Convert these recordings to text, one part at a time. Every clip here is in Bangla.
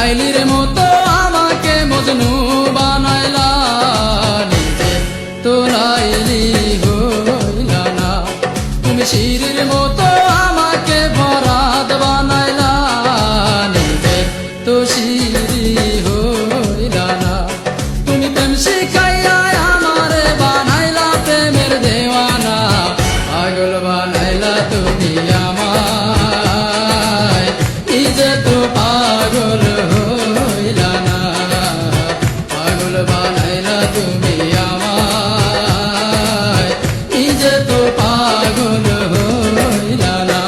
লাইলির মতো আমাকে মজনু বানাইলা, নিজে তো লাইলি হইলা না। তুমি শিরির মতো আমাকে বরাত বানাইলা, নিজে তো শিরি হইলা না। তুমি প্রেম শিখাইয়া আমারে বানাইলা প্রেমের দেওয়ানা, পাগল বানাইলা তুমি আমায়, নিজে তো পাগল হইলা না। পাগল বানাইলা তুমি আমায়, নিজে তো পাগল হইলা না।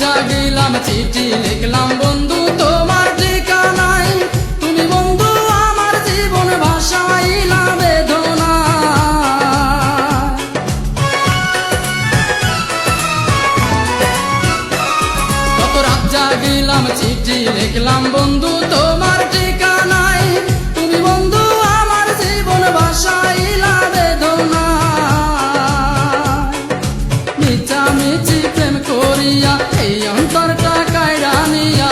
জাগিলাম চিঠি লিখলাম বন্ধু তোমার ঠিকানায়, তুমি বন্ধু আমার জীবন ভাসাইলা বেদনা। কত রাত জাগিলাম চিঠি লিখলাম বন্ধু তোমার ঠিকানায়, তুমি বন্ধু আমার জীবন ভাসাইলা বেদনা। মিছামিছি প্রেম করিয়া এই অন্তরটা কাইড়া নিয়া,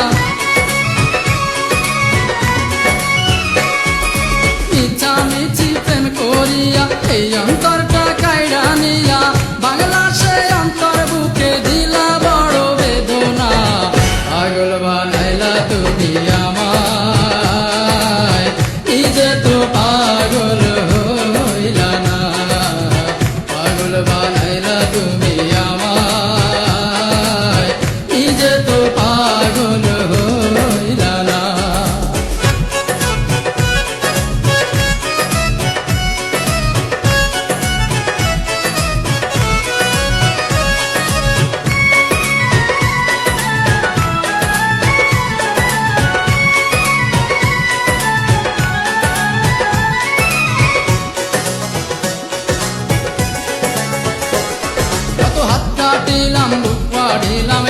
মিছামিছি প্রেম করিয়া এই অন্তরটা কাইড়া নিয়া, বাংলা সে অন্তর বুকে দিলা বড় বেদনা। পাগল বানাইলা তুমি আমায়, নিজে তো পাগল হইলা না। পাগল বানাইলা তুমি আমায়, নিজে তো পাগল হইলা না। কত হাত কাটিলাম বুক পাড়িলাম